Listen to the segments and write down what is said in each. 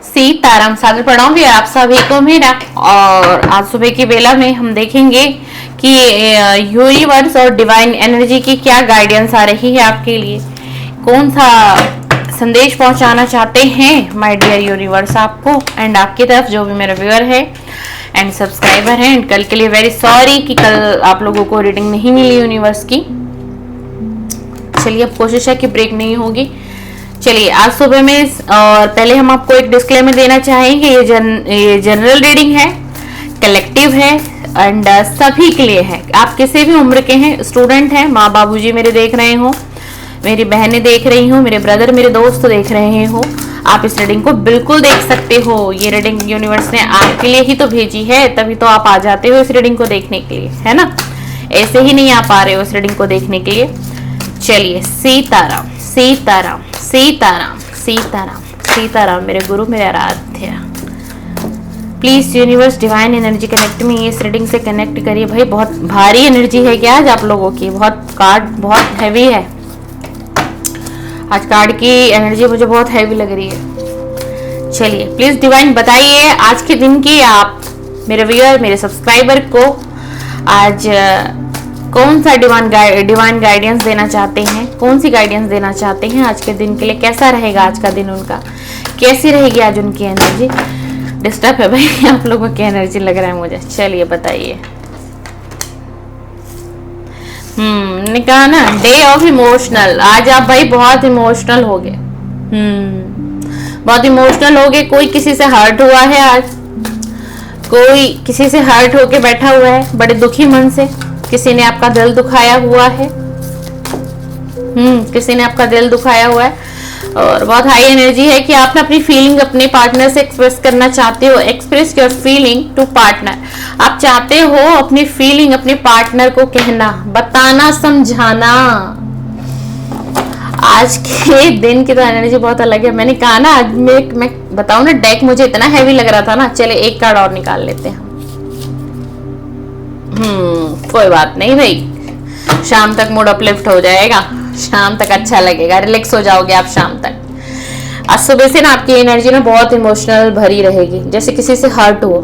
सीताराम। सादर प्रणाम भी आप सभी को मेरा। और आज सुबह की बेला में हम देखेंगे कि यूनिवर्स और डिवाइन एनर्जी की क्या गाइडेंस आ रही है आपके लिए, कौन सा संदेश पहुंचाना चाहते हैं माय डियर यूनिवर्स आपको एंड आपकी तरफ जो भी मेरा व्यूअर है एंड सब्सक्राइबर है। एंड कल के लिए वेरी सॉरी कि कल आप लोगों को रीडिंग नहीं मिली यूनिवर्स की। चलिए अब कोशिश है कि ब्रेक नहीं होगी। चलिए आज सुबह में और पहले हम आपको एक डिस्क्लेमर देना चाहेंगे, ये जनरल रीडिंग है, कलेक्टिव है एंड सभी के लिए है। आप किसी भी उम्र के हैं, स्टूडेंट हैं, माँ बाबूजी मेरे देख रहे हो, मेरी बहनें देख रही हो, मेरे ब्रदर मेरे दोस्त देख रहे हो, आप इस रीडिंग को बिल्कुल देख सकते हो। ये रीडिंग यूनिवर्स ने आपके लिए ही तो भेजी है, तभी तो आप आ जाते हो इस रीडिंग को देखने के लिए, है ना। ऐसे ही नहीं आ पा रहे हो इस रीडिंग को देखने के लिए। चलिए सीताराम सीताराम सीताराम सीताराम सीताराम मेरे गुरु मेरे आराध्य। Please universe divine energy connect में इस रीडिंग से कनेक्ट करिए। भाई बहुत भारी एनर्जी है क्या आज आप लोगों की, बहुत कार्ड बहुत हैवी है आज, कार्ड की एनर्जी मुझे बहुत हैवी लग रही है। चलिए प्लीज डिवाइन बताइए आज के दिन की आप मेरे व्यूअर मेरे सब्सक्राइबर को आज कौन सा डिवाइन गाइडेंस देना चाहते हैं, कौन सी गाइडेंस देना चाहते हैं आज के दिन के लिए। कैसा रहेगा आज का दिन उनका, कैसी रहेगी आज उनकी एनर्जी। डिस्टर्ब है भाई आप लोगों की एनर्जी लग रहा है मुझे। चलिए बताइए। ने कहा ना डे ऑफ इमोशनल, आज आप भाई बहुत इमोशनल हो गए। बहुत इमोशनल हो गए। कोई किसी से हर्ट हुआ है आज, कोई किसी से हर्ट होके बैठा हुआ है बड़े दुखी मन से। किसी ने आपका दिल दुखाया हुआ है, किसी ने आपका दिल दुखाया हुआ है और बहुत हाई एनर्जी है कि आप अपनी फीलिंग अपने पार्टनर से एक्सप्रेस करना चाहते हो। Express your feeling to partner. आप चाहते हो अपनी फीलिंग अपने पार्टनर को कहना, बताना, समझाना। आज के दिन की तो एनर्जी बहुत अलग है। मैंने कहा ना आज मैं बताऊं ना, डेक मुझे इतना हैवी लग रहा था ना। चले एक कार्ड और निकाल लेते हैं। कोई बात नहीं भाई, शाम तक मूड अपलिफ्ट हो जाएगा, शाम तक अच्छा लगेगा, रिलैक्स हो जाओगे आप शाम तक। आज सुबह से ना आपकी एनर्जी ना बहुत इमोशनल भरी रहेगी, जैसे किसी से हर्ट हो,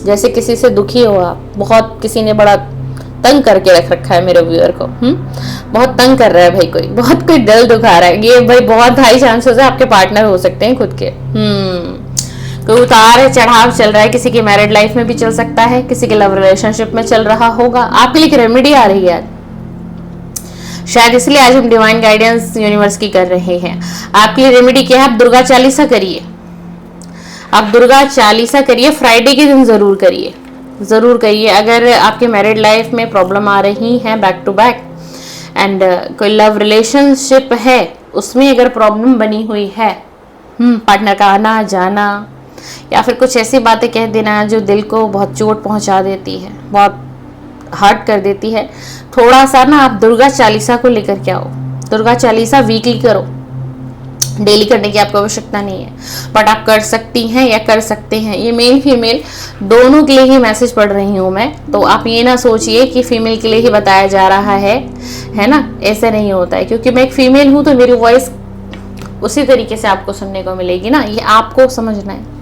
जैसे किसी से दुखी हो आप। बहुत किसी ने बड़ा तंग करके रख रखा है मेरे व्यूअर को। बहुत तंग कर रहा है भाई, कोई दिल दुखा रहा है। ये भाई बहुत हाई चांसेस है आपके पार्टनर हो सकते हैं खुद के। कोई उतार है चढ़ाव चल रहा है, किसी की मैरिड लाइफ में भी चल सकता है, किसी के लव रिलेशनशिप में चल रहा होगा। आपके लिए एक रेमेडी आ रही है आज, शायद इसलिए आज हम डिवाइन गाइडेंस यूनिवर्स की कर रहे हैं। आपके लिए रेमेडी क्या है, आप दुर्गा चालीसा करिए। आप दुर्गा चालीसा करिए, फ्राइडे के दिन जरूर करिए, जरूर करिए। अगर आपके मैरिड लाइफ में प्रॉब्लम आ रही है बैक टू बैक एंड कोई लव रिलेशनशिप है उसमें अगर प्रॉब्लम बनी हुई है, पार्टनर का आना जाना या फिर कुछ ऐसी बातें कह देना जो दिल को बहुत चोट पहुंचा देती है, बहुत हर्ट कर देती है, थोड़ा सा ना आप दुर्गा चालीसा को लेकर के आओ। दुर्गा चालीसा वीकली करो, डेली करने की आपको आवश्यकता नहीं है, बट आप कर सकती हैं या कर सकते हैं। ये मेल फीमेल दोनों के लिए ही मैसेज पढ़ रही हूँ मैं, तो आप ये ना सोचिए कि फीमेल के लिए ही बताया जा रहा है ना, ऐसे नहीं होता है। क्योंकि मैं एक फीमेल हूँ तो मेरी वॉइस उसी तरीके से आपको सुनने को मिलेगी ना, ये आपको समझना है।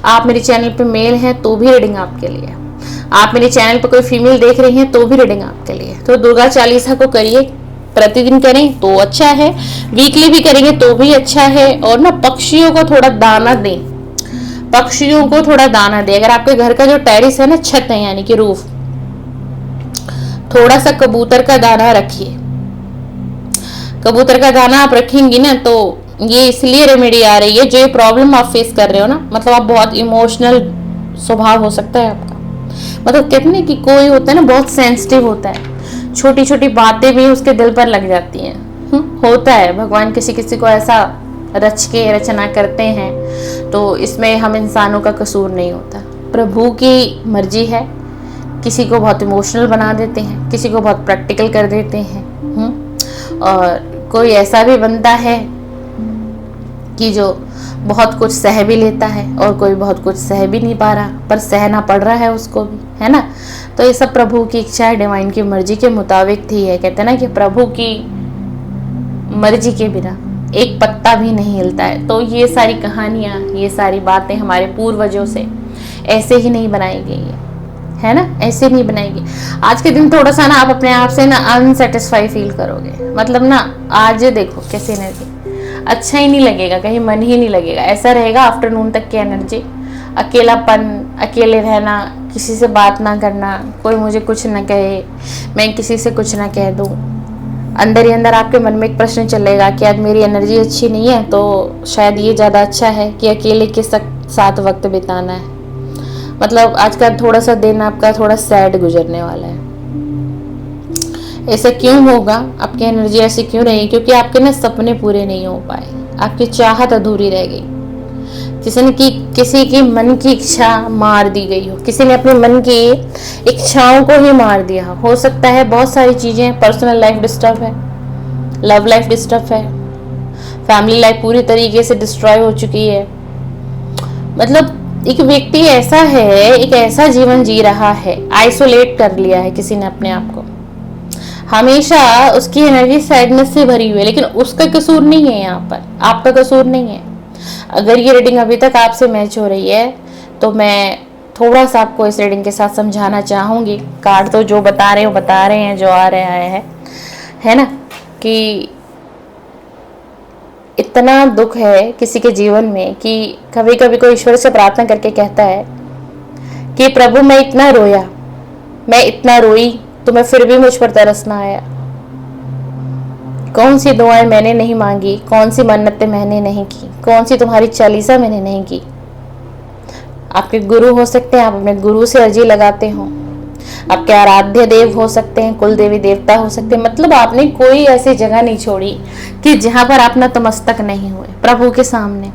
आप मेरे चैनल पे मेल हैं तो भी रीडिंग आपके लिए, आप मेरे चैनल पे कोई फीमेल देख रही हैं तो भी रीडिंग आपके लिए। तो दुर्गा चालीसा को करिए, प्रतिदिन करें तो अच्छा है, वीकली भी करेंगे तो भी अच्छा है। और ना पक्षियों को थोड़ा दाना दें, पक्षियों को थोड़ा दाना दें। अगर आपके घर का जो टेरिस है ना, छत है यानी कि रूफ, थोड़ा सा कबूतर का दाना रखिए। कबूतर का दाना आप रखेंगी ना, तो ये इसलिए रेमेडी आ रही है, जो ये प्रॉब्लम आप फेस कर रहे हो ना, मतलब आप बहुत इमोशनल स्वभाव हो सकता है आपका। मतलब कहते हैं कि कोई होता है ना बहुत सेंसिटिव होता है, छोटी छोटी बातें भी उसके दिल पर लग जाती हैं। होता है, भगवान किसी किसी को ऐसा रच के रचना करते हैं, तो इसमें हम इंसानों का कसूर नहीं होता। प्रभु की मर्जी है, किसी को बहुत इमोशनल बना देते हैं, किसी को बहुत प्रैक्टिकल कर देते हैं। और कोई ऐसा भी बनता है कि जो बहुत कुछ सह भी लेता है और कोई बहुत कुछ सह भी नहीं पा रहा, पर सहना पड़ रहा है उसको भी, है ना। तो ये सब प्रभु की इच्छा है, डिवाइन की मर्जी के मुताबिक थी है। कहते हैं ना कि प्रभु की मर्जी के बिना एक पत्ता भी नहीं हिलता है। तो ये सारी कहानियां, ये सारी बातें हमारे पूर्वजों से ऐसे ही नहीं बनाई गई है ना, ऐसे नहीं बनाएगी। आज के दिन थोड़ा सा ना आप अपने आप से ना अनसेटिस्फाई फील करोगे, मतलब ना आज देखो कैसी एनर्जी, अच्छा ही नहीं लगेगा, कहीं मन ही नहीं लगेगा, ऐसा रहेगा आफ्टरनून तक की एनर्जी। अकेलापन, अकेले रहना, किसी से बात ना करना, कोई मुझे कुछ ना कहे, मैं किसी से कुछ ना कह दूँ। अंदर ही अंदर आपके मन में एक प्रश्न चलेगा कि आज मेरी एनर्जी अच्छी नहीं है, तो शायद ये ज़्यादा अच्छा है कि अकेले के साथ वक्त बिताना है। मतलब आज का थोड़ा सा दिन आपका थोड़ा सैड गुजरने वाला है। ऐसा क्यों होगा, आपकी एनर्जी ऐसी क्यों रही? क्योंकि आपके ना सपने पूरे नहीं हो पाए, आपकी चाहत अधूरी रह गई। किसी की मन की इच्छा मार दी गई हो, किसी ने अपने मन की इच्छाओं को ही मार दिया हो सकता है। बहुत सारी चीजें, पर्सनल लाइफ डिस्टर्ब है, लव लाइफ डिस्टर्ब है, फैमिली लाइफ पूरी तरीके से डिस्ट्रॉय हो चुकी है। मतलब एक व्यक्ति ऐसा है, एक ऐसा जीवन जी रहा है, आइसोलेट कर लिया है किसी ने अपने आप को, हमेशा उसकी एनर्जी सैडनेस से भरी हुई है। लेकिन उसका कसूर नहीं है, यहाँ पर आपका कसूर नहीं है। अगर ये रीडिंग अभी तक आपसे मैच हो रही है तो मैं थोड़ा सा आपको इस रीडिंग के साथ समझाना चाहूंगी। कार्ड तो जो बता रहे हैं, जो आ रहा है ना, कि इतना दुख है किसी के जीवन में कि कभी कभी कोई ईश्वर से प्रार्थना करके कहता है कि प्रभु मैं इतना रोया, मैं इतना रोई, तुम्हें फिर भी मुझ पर तरस ना आया। कौन सी दुआएं मैंने नहीं मांगी, कौन सी मन्नतें मैंने नहीं की, कौन सी तुम्हारी चालीसा मैंने नहीं की। आपके गुरु हो सकते हैं, आप अपने गुरु से अर्जी लगाते हो, आपके आराध्य देव हो सकते हैं, कुल देवी देवता हो सकते हैं। मतलब आपने कोई ऐसी जगह नहीं छोड़ी कि जहां पर आप नतमस्तक नहीं हुए प्रभु के सामने।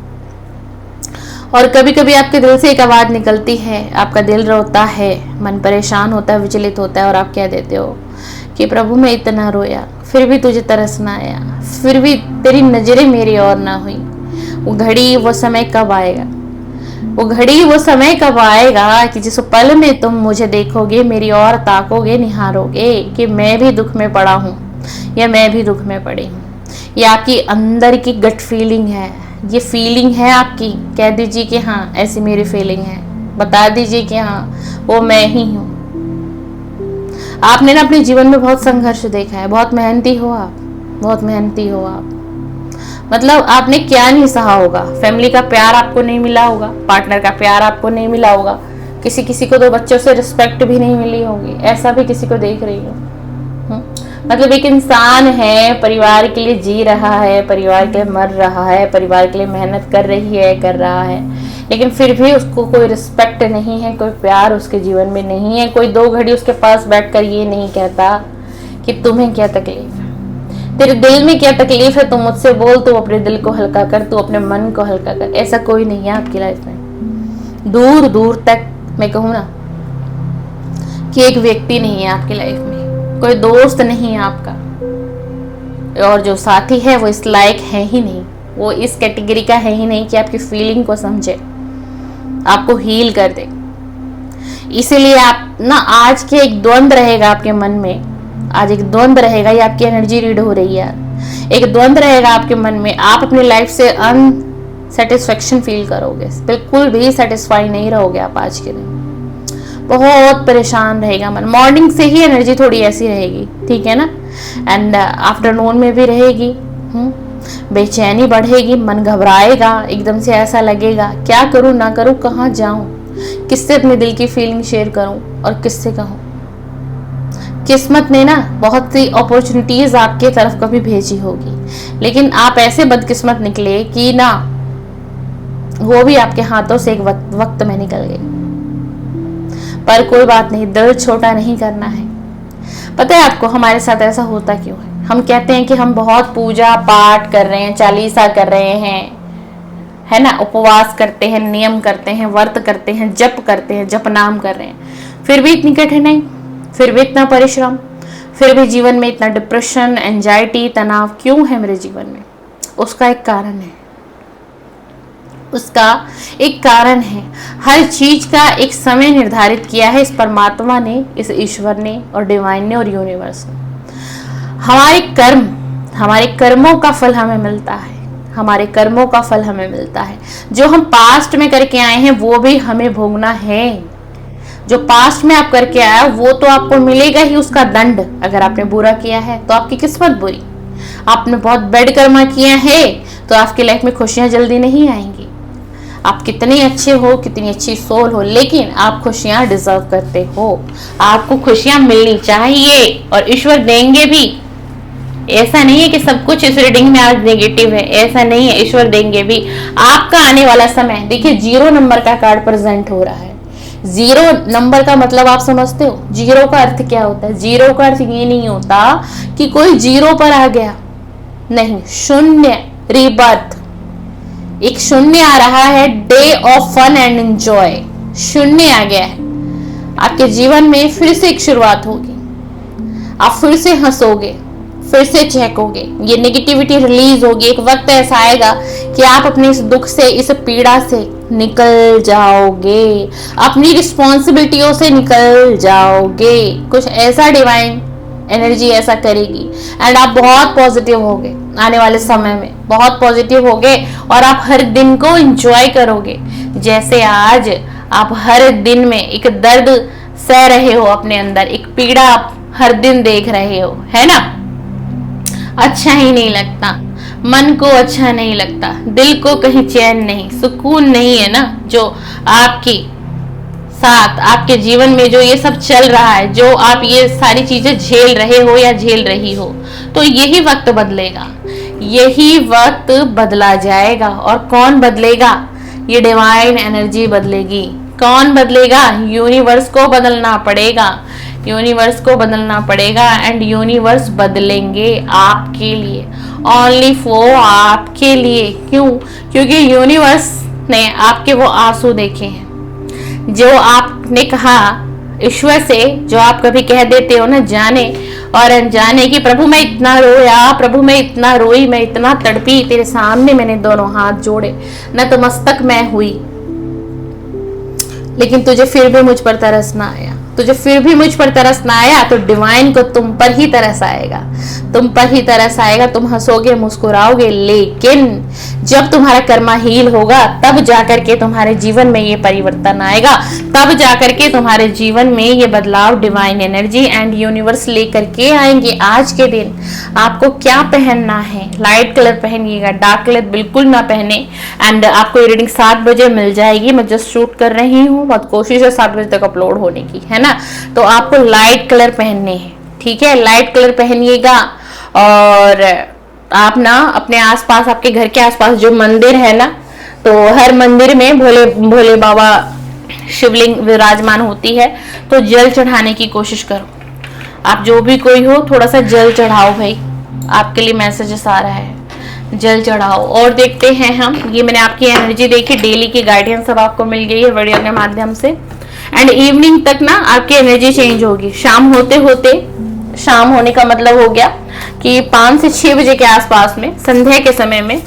और कभी कभी आपके दिल से एक आवाज निकलती है, आपका दिल रोता है, मन परेशान होता है, विचलित होता है, और आप कह देते हो कि प्रभु मैं इतना रोया फिर भी तुझे तरस ना आया, फिर भी तेरी नजरें मेरी ओर ना हुई। वो घड़ी, वो समय कब आएगा, वो घड़ी, वो समय कब आएगा कि जिस पल में तुम मुझे देखोगे, मेरी ओर ताकोगे, निहारोगे कि मैं भी दुख में पड़ा हूँ या मैं भी दुख में पड़ी हूँ। ये आपकी अंदर की गट फीलिंग है, ये फीलिंग है आपकी। कह दीजिए कि हाँ ऐसी मेरी फीलिंग है, बता दीजिए कि हाँ वो मैं ही हूँ। आपने ना अपने जीवन में बहुत संघर्ष देखा है, बहुत मेहनती हो आप, बहुत मेहनती हो आप। मतलब आपने क्या नहीं सहा होगा, फैमिली का प्यार आपको नहीं मिला होगा, पार्टनर का प्यार आपको नहीं मिला होगा, किसी किसी को तो बच्चों से रिस्पेक्ट भी नहीं मिली होगी, ऐसा भी किसी को देख रही हो। मतलब एक इंसान है, परिवार के लिए जी रहा है, परिवार के लिए मर रहा है, परिवार के लिए मेहनत कर रहा है, लेकिन फिर भी उसको कोई रिस्पेक्ट नहीं है, कोई प्यार उसके जीवन में नहीं है। कोई 2 घड़ी उसके पास बैठकर ये नहीं कहता कि तुम्हें क्या तकलीफ है, तेरे दिल में क्या तकलीफ है, तू मुझसे बोल, तू अपने दिल को हल्का कर, तू अपने मन को हल्का कर। ऐसा कोई नहीं है आपकी लाइफ में। दूर दूर तक मैं कहूँ ना कि एक व्यक्ति नहीं है आपकी लाइफ में, कोई दोस्त नहीं है आपका, और जो साथी है वो इस लायक है ही नहीं, वो इस कैटेगरी का है ही नहीं कि आपकी फीलिंग को समझे, आपको हील कर दे। इसीलिए आप ना आज के एक द्वंद्व रहेगा आपके मन में, आज एक द्वंद्व रहेगा, ये आपकी एनर्जी रीड हो रही है, एक द्वंद्व रहेगा आपके मन में। आप अपनी लाइफ से अनसेटिस्फेक्शन फील करोगे, बिल्कुल भी सेटिस्फाई नहीं रहोगे आप आज के दिन, बहुत परेशान रहेगा मन। मॉर्निंग से ही एनर्जी थोड़ी ऐसी रहेगी, ठीक है ना, एंड आफ्टरनून में भी रहेगी। बेचैनी बढ़ेगी, मन घबराएगा, एकदम से ऐसा लगेगा क्या करूं ना करूं, कहाँ जाऊं, किससे अपने दिल की फीलिंग शेयर करूं और किससे कहूं। किस्मत ने ना बहुत सी अपॉर्चुनिटीज आपके तरफ कभी भेजी होगी, लेकिन आप ऐसे बदकिस्मत निकले कि ना वो भी आपके हाथों से एक वक्त में निकल गई। पर कोई बात नहीं, दिल छोटा नहीं करना है। पता है आपको हमारे साथ ऐसा होता क्यों है? हम कहते हैं कि हम बहुत पूजा पाठ कर रहे हैं, चालीसा कर रहे हैं, है ना, उपवास करते हैं, नियम करते हैं, व्रत करते हैं, जप करते हैं, जप नाम कर रहे हैं, फिर भी इतनी कठिनाई, फिर भी इतना परिश्रम, फिर भी जीवन में इतना डिप्रेशन, एंजाइटी, तनाव क्यों है मेरे जीवन में? उसका एक कारण है, उसका एक कारण है। हर चीज का एक समय निर्धारित किया है इस परमात्मा ने, इस ईश्वर ने और डिवाइन ने और यूनिवर्स ने। हमारे कर्मों का फल हमें मिलता है, हमारे कर्मों का फल हमें मिलता है। जो हम पास्ट में करके आए हैं वो भी हमें भोगना है। जो पास्ट में आप करके आए वो तो आपको मिलेगा ही उसका दंड। अगर आपने बुरा किया है तो आपकी किस्मत बुरी, आपने बहुत बैड कर्मा किया है तो आपकी लाइफ में खुशियां जल्दी नहीं आएंगी। आप कितने अच्छे हो, कितनी अच्छी सोल हो, लेकिन आप खुशियां डिजर्व करते हो। आपको खुशियां मिलनी चाहिए और ईश्वर देंगे भी। ऐसा नहीं है कि सब कुछ इस रीडिंग में आज नेगेटिव है, ऐसा नहीं है, ईश्वर देंगे भी। आपका आने वाला समय देखिए, 0 नंबर का कार्ड प्रेजेंट हो रहा है। 0 नंबर का मतलब आप समझते हो? 0 का अर्थ क्या होता है? 0 का अर्थ ये नहीं होता कि कोई 0 पर आ गया, नहीं, शून्य, रीबर्थ। एक शून्य आ रहा है, day of fun and enjoy. शून्य आ गया है, आपके जीवन में फिर से एक शुरुआत होगी। आप फिर से हंसोगे, फिर से चहकोगे, ये नेगेटिविटी रिलीज होगी। एक वक्त ऐसा आएगा कि आप अपने इस दुख से, इस पीड़ा से निकल जाओगे, अपनी रिस्पॉन्सिबिलिटियों से निकल जाओगे। कुछ ऐसा डिवाइन एनर्जी ऐसा करेगी एंड आप बहुत पॉजिटिव होगे आने वाले समय में, बहुत पॉजिटिव होगे और आप हर दिन को एंजॉय करोगे। जैसे आज आप हर दिन में एक दर्द सह रहे हो अपने अंदर, एक पीड़ा आप हर दिन देख रहे हो, है ना? अच्छा ही नहीं लगता, मन को अच्छा नहीं लगता, दिल को कहीं चैन नहीं, सुकून नहीं है ना। जो आपकी साथ आपके जीवन में जो ये सब चल रहा है, जो आप ये सारी चीजें झेल रहे हो या झेल रही हो, तो यही वक्त बदलेगा, यही वक्त बदला जाएगा। और कौन बदलेगा? ये डिवाइन एनर्जी बदलेगी। कौन बदलेगा? यूनिवर्स को बदलना पड़ेगा, यूनिवर्स को बदलना पड़ेगा एंड यूनिवर्स बदलेंगे आपके लिए, ओनली फॉर आपके लिए। क्यों? क्योंकि यूनिवर्स ने आपके वो आंसू देखे हैं जो आपने कहा ईश्वर से, जो आप कभी कह देते हो ना जाने और अनजाने कि प्रभु मैं इतना रोया, प्रभु मैं इतना रोई, मैं इतना तड़पी, तेरे सामने मैंने दोनों हाथ जोड़े, नतमस्तक मैं हुई, लेकिन तुझे फिर भी मुझ पर तरस ना आया, तुझे फिर भी मुझ पर तरस ना आया, तो डिवाइन को तुम पर ही तरस आएगा, तुम पर ही तरस आएगा। तुम हंसोगे, मुस्कुराओगे, लेकिन जब तुम्हारा कर्मा हील होगा तब जाकर के तुम्हारे जीवन में ये परिवर्तन आएगा, तब जाकर के तुम्हारे जीवन में ये बदलाव डिवाइन एनर्जी एंड यूनिवर्स लेकर के आएंगे। आज के दिन आपको क्या पहनना है? लाइट कलर पहनिएगा, डार्क कलर बिल्कुल ना पहने। एंड आपको ये रीडिंग 7 बजे मिल जाएगी। मैं जस्ट शूट कर रही हूँ, बहुत कोशिश है 7 बजे तक अपलोड होने की, है ना? तो आपको लाइट कलर पहनने हैं, ठीक है? लाइट कलर पहनिएगा। और आप ना अपने आसपास, आपके घर के आसपास जो मंदिर है ना, तो हर मंदिर में भोले भोले बाबा शिवलिंग विराजमान होती है, तो जल चढ़ाने की कोशिश करो। आप जो भी कोई हो, थोड़ा सा जल चढ़ाओ भाई, आपके लिए मैसेजेस आ रहा है, जल चढ़ाओ। और देखते हैं हम, ये मैंने आपकी एनर्जी देखी, डेली की गाइडेंस सब आपको मिल गई है वीडियो के माध्यम से। एंड इवनिंग तक ना आपकी एनर्जी चेंज होगी। शाम होते होते, शाम होने का मतलब हो गया कि 5 से 6 बजे के आसपास में, संध्या के समय में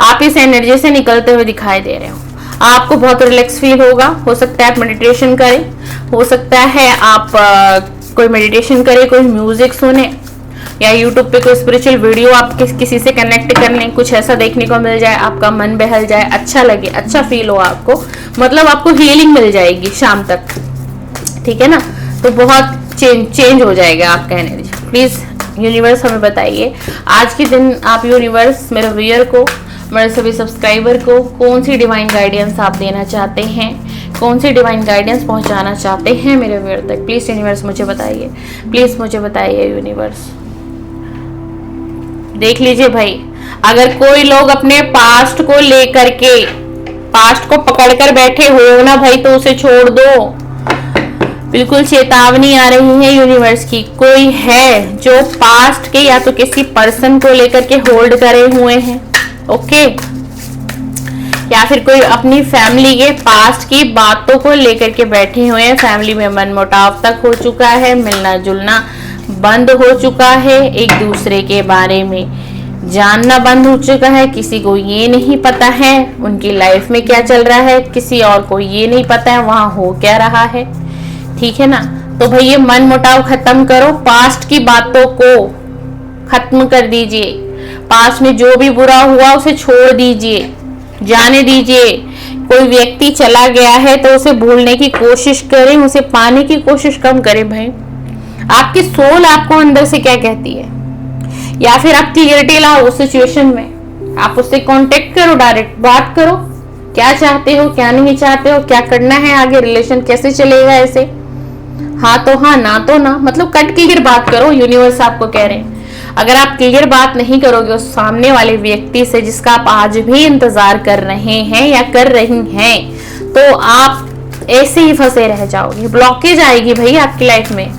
आप इस एनर्जी से निकलते हुए दिखाई दे रहे हो। आपको बहुत रिलैक्स फील होगा। हो सकता है आप मेडिटेशन करें, हो सकता है आप कोई मेडिटेशन करें, कोई म्यूजिक सुने, या यूट्यूब पे कोई स्पिरिचुअल वीडियो आप किसी से कनेक्ट कर लें, कुछ ऐसा देखने को मिल जाए, आपका मन बहल जाए, अच्छा लगे, अच्छा फील हो आपको, मतलब आपको हीलिंग मिल जाएगी शाम तक, ठीक है ना? तो बहुत चेंज हो जाएगा आपका एनर्जी। प्लीज यूनिवर्स हमें बताइए आज के दिन आप यूनिवर्स मेरे व्यूअर को, मेरे सभी सब्सक्राइबर को कौन सी डिवाइन गाइडेंस आप देना चाहते हैं, कौन सी डिवाइन गाइडेंस पहुंचाना चाहते हैं मेरे व्यूअर तक। प्लीज यूनिवर्स मुझे बताइए, प्लीज मुझे बताइए यूनिवर्स। देख लीजिए भाई, अगर कोई लोग अपने पास्ट को लेकर के, पास्ट को पकड़कर बैठे हो ना भाई, तो उसे छोड़ दो। बिल्कुल चेतावनी आ रही है यूनिवर्स की। कोई है जो पास्ट के या तो किसी पर्सन को लेकर के होल्ड करे हुए हैं, ओके, या फिर कोई अपनी फैमिली के पास्ट की बातों को लेकर के बैठे हुए हैं। फैमिली में मनमुटाव तक हो चुका है, मिलना जुलना बंद हो चुका है, एक दूसरे के बारे में जानना बंद हो चुका है। किसी को ये नहीं पता है उनकी लाइफ में क्या चल रहा है, किसी और को ये नहीं पता है वहां हो क्या रहा है, ठीक है ना? तो भाई ये मन मुटाव खत्म करो, पास्ट की बातों को खत्म कर दीजिए, पास में जो भी बुरा हुआ उसे छोड़ दीजिए, जाने दीजिए। कोई व्यक्ति चला गया है तो उसे भूलने की कोशिश करें, उसे पाने की कोशिश कम करें भाई। आपकी सोल आपको अंदर से क्या कहती है, या फिर आप क्लियरिटी लाओ उस सिचुएशन में। आप उससे कांटेक्ट करो, डायरेक्ट बात करो, क्या चाहते हो, क्या नहीं चाहते हो, क्या करना है आगे, रिलेशन कैसे चलेगा। ऐसे हाँ तो हाँ, ना तो ना, मतलब कट क्लियर बात करो। यूनिवर्स आपको कह रहे हैं अगर आप क्लियर बात नहीं करोगे उस सामने वाले व्यक्ति से जिसका आप आज भी इंतजार कर रहे हैं या कर रही हैं, तो आप ऐसे ही फंसे रह जाओगे। ब्लॉकेज आएगी भाई आपकी लाइफ में,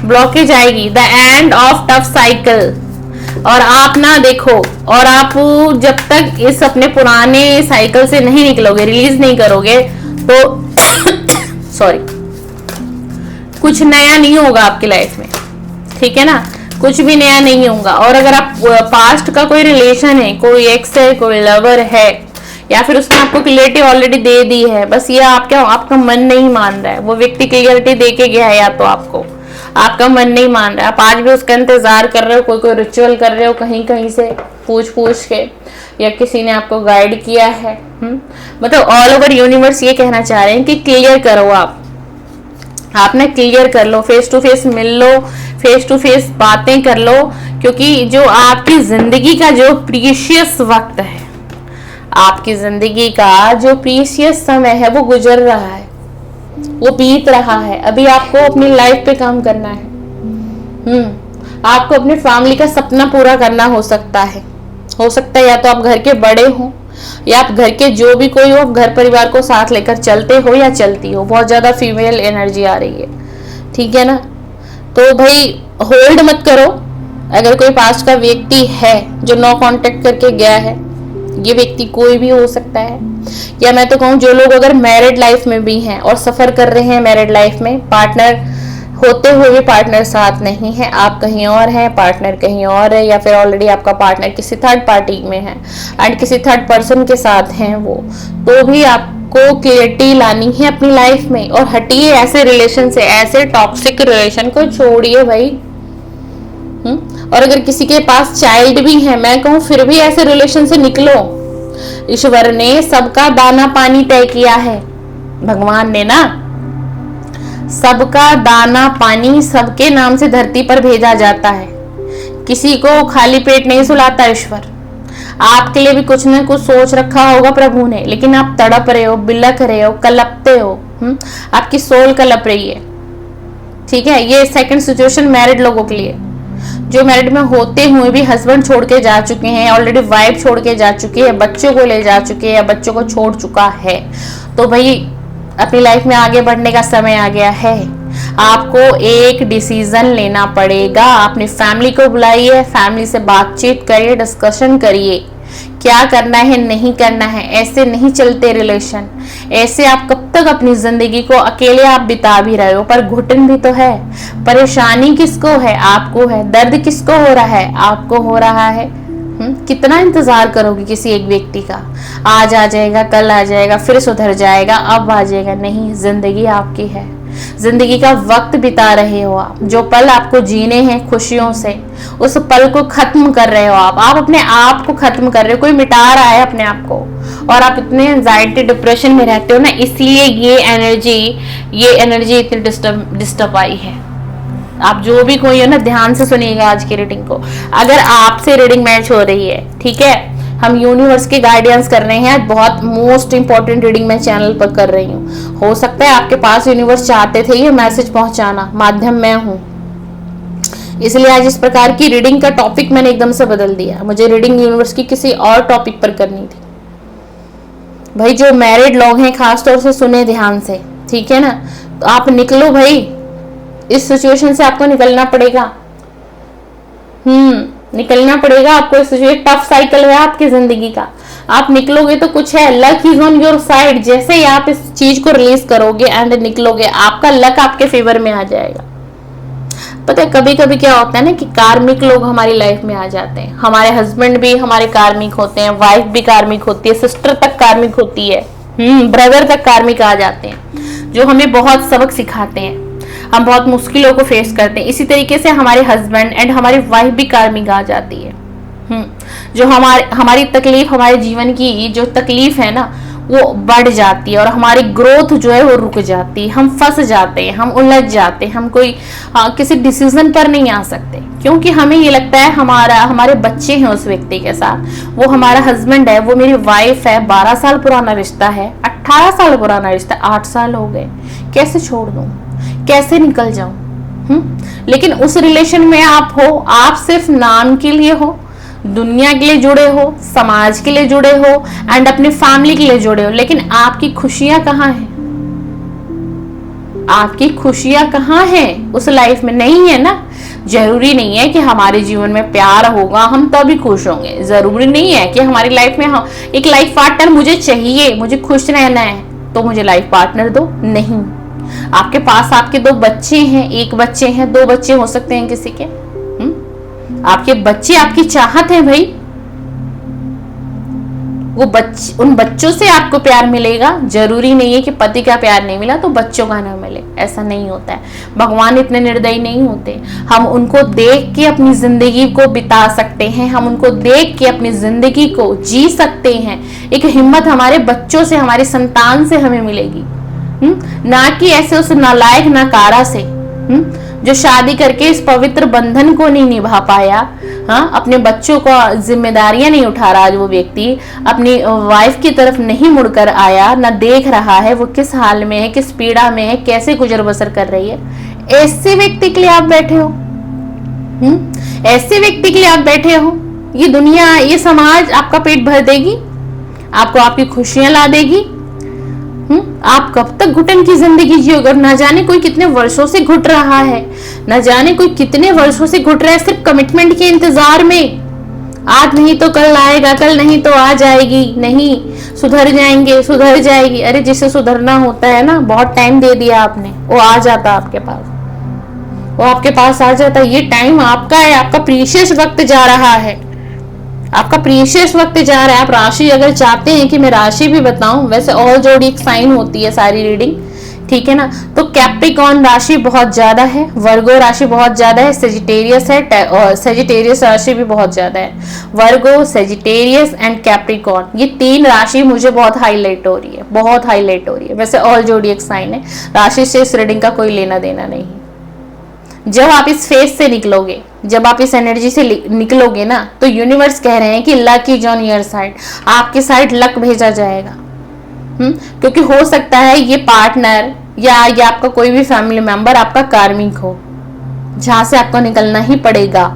ब्लॉकेज आएगी, the end of tough cycle. और आप ना देखो, और आप जब तक इस अपने पुराने साइकिल से नहीं निकलोगे, रिलीज नहीं करोगे, तो सॉरी, कुछ नया नहीं होगा आपकी लाइफ में, ठीक है ना, कुछ भी नया नहीं होगा। और अगर आप पास्ट का कोई रिलेशन है, कोई एक्स है, कोई लवर है, या फिर उसने आपको क्लियरिटी ऑलरेडी दे दी है, बस ये आपका मन नहीं मान रहा है, वो व्यक्ति क्लियरिटी दे के गया है, या तो आपका मन नहीं मान रहा है, आप आज भी उसका इंतजार कर रहे हो, कोई रिचुअल कर रहे हो कहीं कहीं से पूछ के, या किसी ने आपको गाइड किया है। मतलब ऑल ओवर यूनिवर्स ये कहना चाह रहे हैं कि क्लियर करो। आप ना क्लियर कर लो, फेस टू फेस मिल लो, फेस टू फेस बातें कर लो, क्योंकि जो आपकी जिंदगी का जो प्रीशियस वक्त है, आपकी जिंदगी का जो प्रीशियस समय है, वो गुजर रहा है, वो बीत रहा है। अभी आपको अपनी लाइफ पे काम करना है। आपको अपने फैमिली का सपना पूरा करना हो सकता है या तो आप घर के बड़े हो, या आप घर के जो भी कोई हो, घर परिवार को साथ लेकर चलते हो या चलती हो। बहुत ज्यादा फीमेल एनर्जी आ रही है, ठीक है ना। तो भाई होल्ड मत करो। अगर कोई पास्ट का व्यक्ति है जो नो कांटेक्ट करके गया है, ये व्यक्ति कोई भी हो सकता है, या मैं तो कहूँ जो लोग अगर मैरिड लाइफ में भी हैं और सफर कर रहे हैं मैरिड लाइफ में, पार्टनर होते हुए भी पार्टनर साथ नहीं है, आप कहीं और हैं, पार्टनर कहीं और है, या फिर ऑलरेडी आपका पार्टनर किसी थर्ड पार्टी में है एंड किसी थर्ड पर्सन के साथ हैं वो, तो भी आपको क्लियरिटी लानी है अपनी लाइफ में। और हटिए ऐसे रिलेशन से, ऐसे टॉक्सिक रिलेशन को छोड़िए भाई। और अगर किसी के पास चाइल्ड भी है, मैं कहूँ फिर भी ऐसे रिलेशन से निकलो। ईश्वर ने सबका दाना पानी तय किया है, भगवान ने ना सबका दाना पानी सबके नाम से धरती पर भेजा जाता है। किसी को खाली पेट नहीं सुलाता ईश्वर। आपके लिए भी कुछ न कुछ सोच रखा होगा प्रभु ने, लेकिन आप तड़प रहे हो, बिलख रहे हो, कलपते हो। आपकी सोल कलप रही है, ठीक है। ये सेकंड सिचुएशन मैरिड लोगों के लिए, जो मैरिड में होते हुए भी हस्बैंड छोड़ के जा चुके हैं, ऑलरेडी वाइफ छोड़ के जा चुकी है, बच्चों को ले जा चुके हैं या बच्चों को छोड़ चुका है, तो भाई अपनी लाइफ में आगे बढ़ने का समय आ गया है। आपको एक डिसीजन लेना पड़ेगा। अपनी फैमिली को बुलाइए, फैमिली से बातचीत करिए, डिस्कशन करिए, क्या करना है नहीं करना है। ऐसे नहीं चलते रिलेशन। ऐसे आप कब तक अपनी जिंदगी को अकेले आप बिता भी रहे हो, पर घुटन भी तो है। परेशानी किसको है? आपको है। दर्द किसको हो रहा है? आपको हो रहा है। कितना इंतजार करोगे किसी एक व्यक्ति का? आज आ जाएगा, कल आ जाएगा, फिर सुधर जाएगा, अब आ जाएगा। नहीं, जिंदगी आपकी है। जिंदगी का वक्त बिता रहे हो आप, जो पल आपको जीने हैं खुशियों से, उस पल को खत्म कर रहे हो आप अपने आप को खत्म कर रहे हो। कोई मिटा रहा है अपने आप को, और आप इतने एंजाइटी डिप्रेशन में रहते हो ना, इसलिए ये एनर्जी इतनी डिस्टर्ब आई है। आप जो भी कोई हो ना, ध्यान से सुनिएगा आज की रीडिंग को। अगर आपसे रीडिंग मैच हो रही है, ठीक है, हम यूनिवर्स की गाइडेंस कर रहे हैं। बहुत मोस्ट इंपॉर्टेंट रीडिंग मैं चैनल पर कर रही हूँ। हो सकता है आपके पास यूनिवर्स चाहते थे ये मैसेज पहुंचाना, माध्यम मैं हूँ, इसलिए आज इस प्रकार की रीडिंग का टॉपिक मैंने एकदम से बदल दिया। मुझे रीडिंग यूनिवर्स की किसी और टॉपिक पर करनी थी। भाई जो मैरिड लोग हैं खासतौर से सुने ध्यान से, ठीक है ना। तो आप निकलो भाई, इस सिचुएशन से आपको निकलना पड़ेगा। निकलना पड़ेगा आपको। इस टफ साइकिल है आपकी जिंदगी का, आप निकलोगे तो कुछ है। Luck is on your side. जैसे ही आप इस चीज को रिलीज करोगे एंड निकलोगे, आपका लक आपके फेवर में आ जाएगा। पता है कभी कभी क्या होता है ना कि कार्मिक लोग हमारी लाइफ में आ जाते हैं। हमारे हस्बैंड भी हमारे कार्मिक होते हैं, वाइफ भी कार्मिक होती है, सिस्टर तक कार्मिक होती है, ब्रदर तक कार्मिक आ जाते हैं, जो हमें बहुत सबक सिखाते हैं। हम बहुत मुश्किलों को फेस करते हैं। इसी तरीके से हमारे हस्बैंड एंड हमारी वाइफ भी कार्मिक आ जाती है। जो हमारी तकलीफ, हमारे जीवन की जो तकलीफ है ना वो बढ़ जाती है और हमारी ग्रोथ जो है वो रुक जाती है, हम फंस जाते हैं, हम उलझ जाते हैं, हम कोई किसी डिसीजन पर नहीं आ सकते, क्योंकि हमें ये लगता है हमारे बच्चे हैं उस व्यक्ति के साथ, वो हमारा हस्बैंड है, वो मेरी वाइफ है, 12 साल पुराना रिश्ता है, 18 साल पुराना रिश्ता, 8 साल हो गए, कैसे छोड़ दूं, कैसे निकल जाऊं। लेकिन उस रिलेशन में आप हो, आप सिर्फ नाम के लिए हो, दुनिया के लिए जुड़े हो, समाज के लिए जुड़े हो एंड अपनी फैमिली के लिए जुड़े हो, लेकिन आपकी खुशियां कहाँ हैं? आपकी खुशियां कहाँ हैं? उस लाइफ में नहीं है ना। जरूरी नहीं है कि हमारे जीवन में प्यार होगा हम तभी खुश होंगे, जरूरी नहीं है कि हमारी लाइफ में हम एक लाइफ पार्टनर मुझे चाहिए, मुझे खुश रहना है तो मुझे लाइफ पार्टनर दो, नहीं। आपके पास आपके 2 बच्चे हैं, 1 बच्चे हैं, 2 बच्चे हो सकते हैं किसी के, आपके बच्चे आपकी चाहत है भाई, वो उन बच्चों से आपको प्यार मिलेगा, जरूरी नहीं है कि पति का प्यार नहीं मिला तो बच्चों का ना मिले, ऐसा नहीं होता है। भगवान इतने निर्दयी नहीं होते, हम उनको देख के अपनी जिंदगी को बिता सकते हैं, हम उनको देख के अपनी जिंदगी को जी सकते हैं। एक हिम्मत हमारे बच्चों से, हमारी संतान से हमें मिलेगी, ना कि ऐसे उस नालायक नकारा से जो शादी करके इस पवित्र बंधन को नहीं निभा पाया, हाँ, अपने बच्चों को जिम्मेदारियां नहीं उठा रहा, आज वो व्यक्ति अपनी वाइफ की तरफ नहीं मुड़कर आया, ना देख रहा है वो किस हाल में है, किस पीड़ा में है, कैसे गुजर बसर कर रही है। ऐसे व्यक्ति के लिए आप बैठे हो, ऐसे व्यक्ति के लिए आप बैठे हो। ये दुनिया, ये समाज आपका पेट भर देगी, आपको आपकी खुशियां ला देगी। आप कब तक घुटन की जिंदगी जियोगे? ना जाने कोई कितने वर्षों से घुट रहा है, ना जाने कोई कितने वर्षों से घुट रहा है सिर्फ कमिटमेंट के इंतजार में। आज नहीं तो कल आएगा, कल नहीं तो आ जाएगी, नहीं सुधर जाएंगे, सुधर जाएगी। अरे जिसे सुधरना होता है ना, बहुत टाइम दे दिया आपने, वो आ जाता आपके पास, वो आपके पास आ जाता। ये टाइम आपका है, आपका प्रीशियस वक्त जा रहा है, आपका प्रीशियस वक्त जा रहा है। आप राशि अगर चाहते हैं कि मैं राशि भी बताऊं, वैसे ऑल जोड़ी एक साइन होती है सारी रीडिंग, ठीक है ना। तो कैप्रिकॉर्न राशि बहुत ज्यादा है, वर्गो राशि बहुत ज्यादा है, सेजिटेरियस है, और सेजिटेरियस राशि भी बहुत ज्यादा है। वर्गो, सेजिटेरियस एंड कैप्रिकॉर्न, ये 3 राशि मुझे बहुत हाईलाइट हो रही है, बहुत हाईलाइट हो रही है। वैसे ऑल जोड़ी एक साइन है, राशि से इस रीडिंग का कोई लेना देना नहीं। जब आप इस फेज से निकलोगे, जब आप इस एनर्जी से निकलोगे ना, तो यूनिवर्स कह रहे हैं कि luck is on your side, आपके साइड लक भेजा जाएगा। क्योंकि हो सकता है ये पार्टनर या ये आपका कोई भी फैमिली मेंबर आपका कार्मिक हो, जहां से आपको निकलना ही पड़ेगा।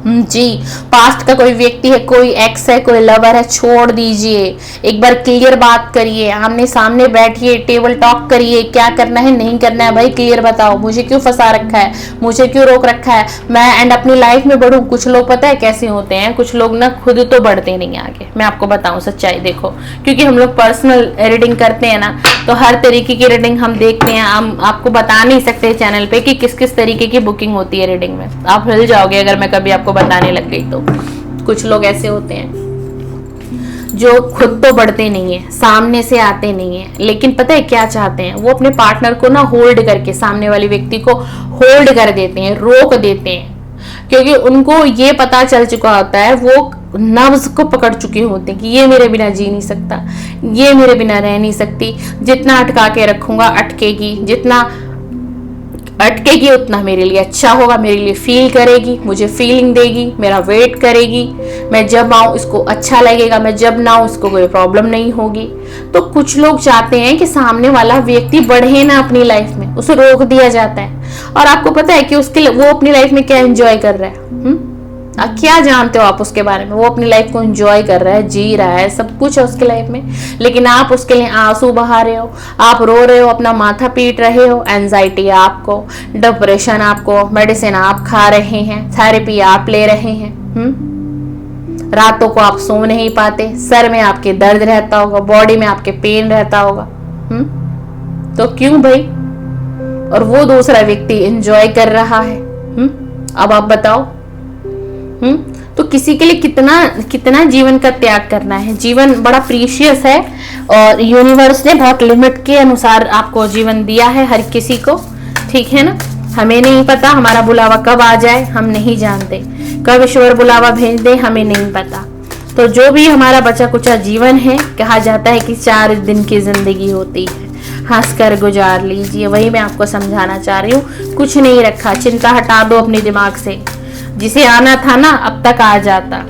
जी, पास्ट का कोई व्यक्ति है, कोई एक्स है, कोई लवर है, छोड़ दीजिए। एक बार क्लियर बात करिए, आमने सामने बैठिए, टेबल टॉक करिए, क्या करना है नहीं करना है भाई क्लियर बताओ, मुझे क्यों फंसा रखा है, मुझे क्यों रोक रखा है, मैं एंड अपनी लाइफ में बढ़ूं। कुछ लोग पता है कैसे होते हैं, कुछ लोग ना खुद तो बढ़ते नहीं आगे। मैं आपको बताऊं सच्चाई, देखो, क्योंकि हम लोग पर्सनल रीडिंग करते हैं ना, तो हर तरीके की रीडिंग हम देखते हैं। हम आपको बता नहीं सकते चैनल पे कि किस किस तरीके की बुकिंग होती है रीडिंग में, आप हिल जाओगे अगर मैं कभी आपको बताने लग गई तो। कुछ लोग ऐसे होते हैं जो खुद तो बढ़ते नहीं है, सामने से आते नहीं है, लेकिन पता है क्या चाहते हैं, वो अपने पार्टनर को ना होल्ड करके, सामने वाले व्यक्ति को होल्ड कर देते हैं, रोक देते हैं, क्योंकि उनको ये पता चल चुका होता है, वो नब्ज को पकड़ चुके होते हैं कि ये मेरे बिना जी नहीं सकता, ये मेरे बिना रह नहीं सकती, जितना अटका के रखूंगा अटकेगी, जितना अटकेगी उतना मेरे लिए अच्छा होगा, मेरे लिए फील करेगी, मुझे फीलिंग देगी, मेरा वेट करेगी, मैं जब आऊं इसको अच्छा लगेगा, मैं जब ना आऊं इसको कोई प्रॉब्लम नहीं होगी। तो कुछ लोग चाहते हैं कि सामने वाला व्यक्ति बढ़े ना अपनी लाइफ में, उसे रोक दिया जाता है। और आपको पता है कि उसके वो अपनी लाइफ में क्या एंजॉय कर रहा है, क्या जानते हो आप उसके बारे में? वो अपनी लाइफ को एंजॉय कर रहा है, जी रहा है, सब कुछ है उसकी लाइफ में, लेकिन आप उसके लिए आंसू बहा रहे हो, आप रो रहे हो, अपना माथा पीट रहे हो, एंजाइटी आपको, डिप्रेशन आपको, मेडिसिन आप खा रहे हैं, थेरेपी आप ले रहे हैं, रातों को आप सो नहीं पाते, सर में आपके दर्द रहता होगा, बॉडी में आपके पेन रहता होगा, तो क्यों भाई? और वो दूसरा व्यक्ति एंजॉय कर रहा है। अब आप बताओ, तो किसी के लिए कितना कितना जीवन का त्याग करना है। जीवन बड़ा प्रीशियस है और यूनिवर्स ने बहुत लिमिट के अनुसार आपको जीवन दिया है हर किसी को, ठीक है ना। हमें नहीं पता हमारा बुलावा कब आ जाए, हम नहीं जानते। कब ईश्वर बुलावा भेज दे हमें नहीं पता। तो जो भी हमारा बचा कुचा जीवन है, कहा जाता है कि 4 दिन की जिंदगी होती है, हंस कर गुजार लीजिए। वही मैं आपको समझाना चाह रही हूँ। कुछ नहीं रखा, चिंता हटा दो अपने दिमाग से। जिसे आना था ना अब तक आ जाता।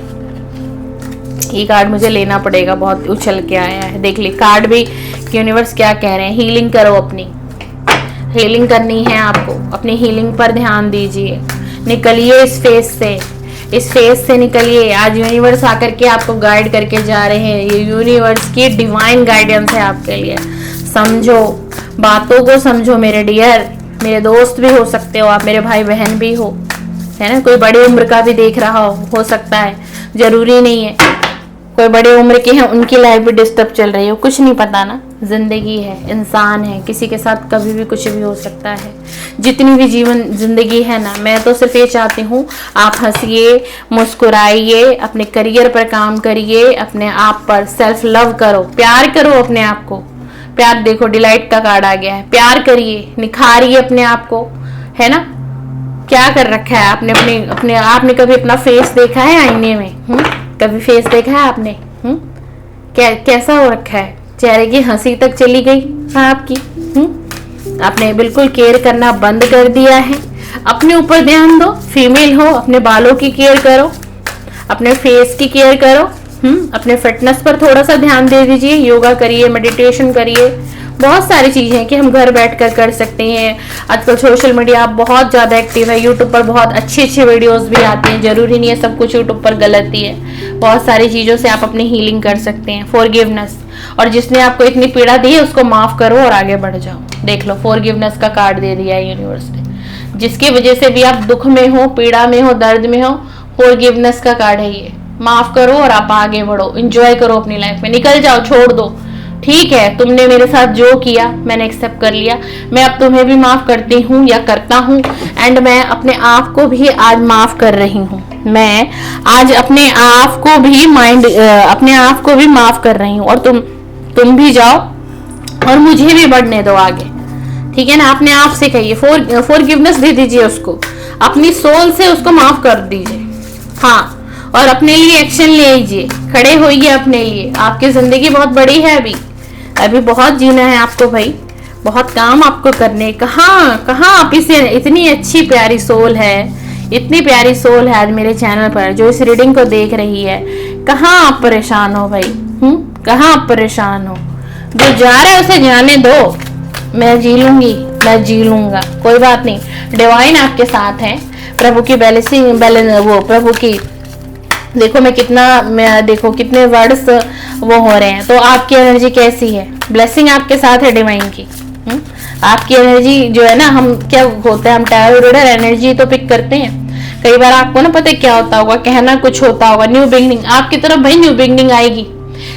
ये कार्ड मुझे लेना पड़ेगा, बहुत उछल के आया है। देख ली कार्ड भी, यूनिवर्स क्या कह रहे हैं। हीलिंग करो, अपनी हीलिंग करनी है आपको। अपनी हीलिंग पर ध्यान दीजिए। निकलिए इस फेज से निकलिए। आज यूनिवर्स आकर के आपको गाइड करके जा रहे हैं। ये यूनिवर्स की डिवाइन गाइडेंस है आपके लिए। समझो, बातों को समझो मेरे डियर। मेरे दोस्त भी हो सकते हो आप, मेरे भाई बहन भी हो, है ना। कोई बड़ी उम्र का भी देख रहा हो सकता है, जरूरी नहीं है। कोई बड़े उम्र के हैं, उनकी लाइफ भी डिस्टर्ब चल रही हो, कुछ नहीं पता ना। जिंदगी है, इंसान है, किसी के साथ कभी भी कुछ भी हो सकता है। जितनी भी जीवन जिंदगी है ना, मैं तो सिर्फ ये चाहती हूँ आप हंसिए, मुस्कुराइए, अपने करियर पर काम करिए, अपने आप पर सेल्फ लव करो, प्यार करो अपने आप को। प्यार, देखो डिलाइट का कार्ड आ गया है। प्यार करिए, निखारिए अपने आप को, है ना। क्या कर रखा है आपने आपने कभी अपना फेस देखा है आईने में? कभी फेस देखा है आपने? कैसा हो रखा है? चेहरे की हंसी तक चली गई आपकी। आपने बिल्कुल केयर करना बंद कर दिया है। अपने ऊपर ध्यान दो। फीमेल हो, अपने बालों की केयर करो, अपने फेस की केयर करो। अपने फिटनेस पर थोड़ा सा ध्यान दे दीजिए। योगा करिए, मेडिटेशन करिए। बहुत सारी चीजें हैं कि हम घर बैठकर कर सकते हैं। आजकल सोशल मीडिया बहुत ज्यादा एक्टिव है। यूट्यूब पर बहुत अच्छी वीडियोस भी आती हैं। जरूरी नहीं है सब कुछ यूट्यूब पर गलत ही है। बहुत सारी चीजों से आप अपनी हीलिंग कर सकते हैं। फॉरगिवनेस, और जिसने आपको इतनी पीड़ा दी है उसको माफ करो और आगे बढ़ जाओ। देख लो, फॉरगिवनेस का कार्ड दे दिया है यूनिवर्स ने। जिसकी वजह से भी आप दुख में हो, पीड़ा में हो, दर्द में हो, फॉरगिवनेस का कार्ड है ये। माफ करो और आप आगे बढ़ो, एंजॉय करो अपनी लाइफ में, निकल जाओ, छोड़ दो। ठीक है, तुमने मेरे साथ जो किया मैंने एक्सेप्ट कर लिया। मैं अब तुम्हें भी माफ करती हूँ या करता हूँ। एंड मैं अपने आप को भी आज माफ कर रही हूँ। मैं आज अपने आप को भी माफ कर रही हूँ। और तुम भी जाओ और मुझे भी बढ़ने दो आगे। ठीक है ना। अपने आप से कहिए, फॉरगिवनेस दे दीजिए उसको, अपनी सोल से उसको माफ कर दीजिए। हाँ, और अपने लिए एक्शन ले लीजिए, खड़े होइए अपने लिए। आपकी जिंदगी बहुत बड़ी है, अभी बहुत जीना है आपको भाई, बहुत काम आपको करने। कहाँ आप इसे, इतनी अच्छी प्यारी सोल है, इतनी प्यारी सोल है आज मेरे चैनल पर जो इस रीडिंग को देख रही है। कहाँ आप परेशान हो भाई? कहाँ आप परेशान हो? जो जा रहा है उसे जाने दो। मैं जी लूंगी, मैं जी लूंगा, कोई बात नहीं। डिवाइन आपके साथ है। प्रभु की प्रभु की देखो देखो कितने वर्ड्स वो हो रहे हैं। तो आपकी एनर्जी कैसी है? ब्लेसिंग आपके साथ है डिवाइन की। आपकी एनर्जी जो है ना, हम क्या होता है, हम टैरो रीडर एनर्जी तो पिक करते हैं। कई बार आपको ना पता है क्या होता होगा, कहना कुछ होता होगा, न्यू बिगनिंग आपकी तरफ भाई, न्यू बिगनिंग आएगी।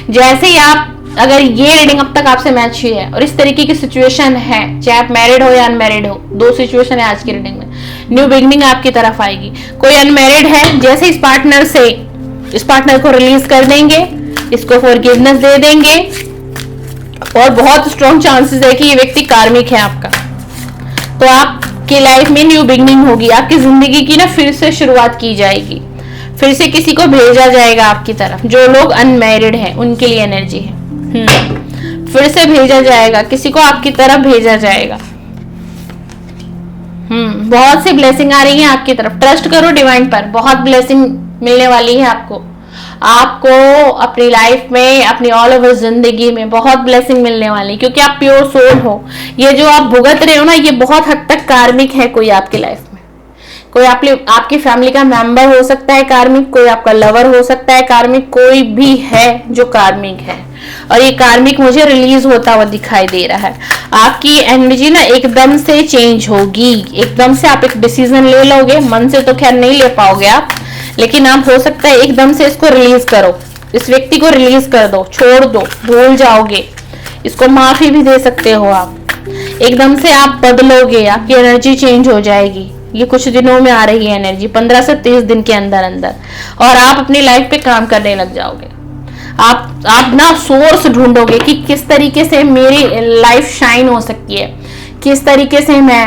जैसे ही आप, अगर ये रीडिंग अब तक आपसे मैच हुई है और इस तरीके की सिचुएशन है, चाहे आप मैरिड हो या अनमैरिड हो, 2 सिचुएशन है आज की रीडिंग में, न्यू बिगनिंग आपकी तरफ आएगी। कोई अनमैरिड है, जैसे इस पार्टनर को रिलीज कर देंगे, इसको फॉरगिवनेस दे देंगे, और बहुत स्ट्रॉन्ग चांसेस है कि ये व्यक्ति कार्मिक है आपका। तो आपकी लाइफ में न्यू बिगनिंग होगी। आपकी जिंदगी की ना फिर से शुरुआत की जाएगी। फिर से किसी को भेजा जाएगा आपकी तरफ। जो लोग अनमैरिड हैं उनके लिए एनर्जी है। फिर से भेजा जाएगा, किसी को आपकी तरफ भेजा जाएगा। बहुत सी ब्लेसिंग आ रही है आपकी तरफ। ट्रस्ट करो डिवाइन पर, बहुत ब्लेसिंग मिलने वाली है आपको अपनी लाइफ में, अपनी ऑल ओवर जिंदगी में बहुत ब्लेसिंग मिलने वाली है, क्योंकि आप प्योर सोल हो। ये जो आप भुगत रहे हो ना, ये बहुत हद तक कार्मिक है। कोई आपकी लाइफ में, कोई आपकी फैमिली का मेंबर हो सकता है कार्मिक, कोई आपका लवर हो सकता है कार्मिक, कोई भी है जो कार्मिक है। और ये कार्मिक मुझे रिलीज होता हुआ दिखाई दे रहा है। आपकी एनर्जी ना एकदम से चेंज होगी। एकदम से आप एक डिसीजन ले लोगे, मन से तो खैर नहीं ले पाओगे आप, लेकिन आप हो सकता है एकदम से इसको रिलीज करो, इस व्यक्ति को रिलीज कर दो, छोड़ दो, भूल जाओगे, इसको माफी भी दे सकते हो आप। एकदम से आप बदलोगे, आपकी एनर्जी चेंज हो जाएगी। ये कुछ दिनों में आ रही है एनर्जी, 15 से 30 दिन के अंदर अंदर, और आप अपनी लाइफ पे काम करने लग जाओगे। आप ना सोर्स ढूंढोगे कि किस तरीके से मेरी लाइफ शाइन हो सकती है, किस तरीके से मैं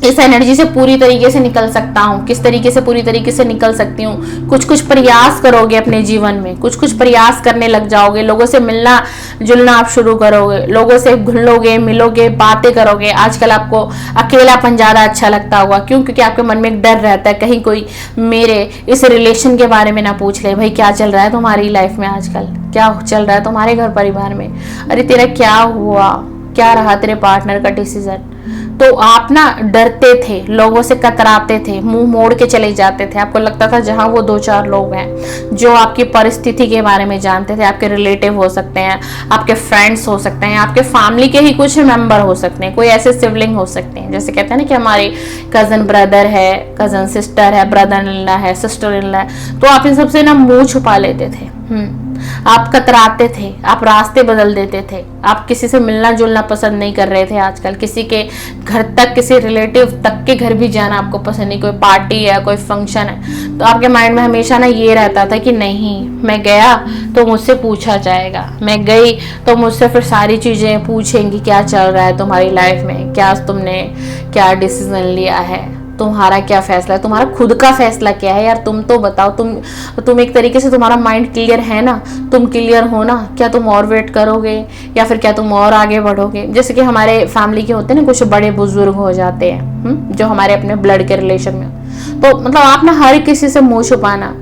इस एनर्जी से पूरी तरीके से निकल सकता हूँ। किस तरीके से पूरी तरीके से निकल सकती हूँ? कुछ कुछ प्रयास करोगे अपने जीवन में, कुछ कुछ प्रयास करने लग जाओगे, लोगों से मिलना जुलना आप शुरू करोगे, लोगों से घुलोगे मिलोगे, बातें करोगे। आजकल आपको अकेलापन ज्यादा अच्छा लगता होगा, क्यों? क्योंकि आपके मन में एक डर रहता है कहीं कोई मेरे इस रिलेशन के बारे में ना पूछ ले, भाई क्या चल रहा है तुम्हारी लाइफ में आजकल, क्या चल रहा है तुम्हारे घर परिवार में, अरे तेरा क्या हुआ, क्या रहा तेरे पार्टनर का डिसीजन। तो आप ना डरते थे, लोगों से कतराते थे, मुंह मोड़ के चले जाते थे। आपको लगता था जहां वो 2-4 लोग हैं जो आपकी परिस्थिति के बारे में जानते थे, आपके रिलेटिव हो सकते हैं, आपके फ्रेंड्स हो सकते हैं, आपके फैमिली के ही कुछ मेंबर हो सकते हैं, कोई ऐसे सिबलिंग हो सकते हैं, जैसे कहते हैं ना कि हमारे कजन ब्रदर है, कजन सिस्टर है, ब्रदर इन लॉ है, सिस्टर इन लॉ है, तो आप इन सबसे ना मुंह छुपा लेते थे। आप कतराते थे, आप रास्ते बदल देते थे, आप किसी से मिलना जुलना पसंद नहीं कर रहे थे। आजकल किसी के घर तक, किसी रिलेटिव तक के घर भी जाना आपको पसंद नहीं, कोई पार्टी है, कोई फंक्शन है, तो आपके माइंड में हमेशा ना ये रहता था कि नहीं, मैं गया तो मुझसे पूछा जाएगा, मैं गई तो मुझसे फिर सारी चीजें पूछेंगी, क्या चल रहा है तुम्हारी लाइफ में, क्या तुमने क्या डिसीजन लिया है, तुम्हारा क्या फैसला है, तुम्हारा खुद का फैसला क्या है यार, तुम तो बताओ। तुम एक तरीके से, तुम्हारा माइंड क्लियर है ना, तुम क्लियर हो ना, क्या तुम और वेट करोगे या फिर क्या तुम और आगे बढ़ोगे? जैसे कि हमारे फैमिली के होते हैं ना कुछ बड़े बुजुर्ग हो जाते हैं, जो हमारे अपने ब्लड के रिलेशन में, तो मतलब आप ना हर किसी से मुंह छुपाना,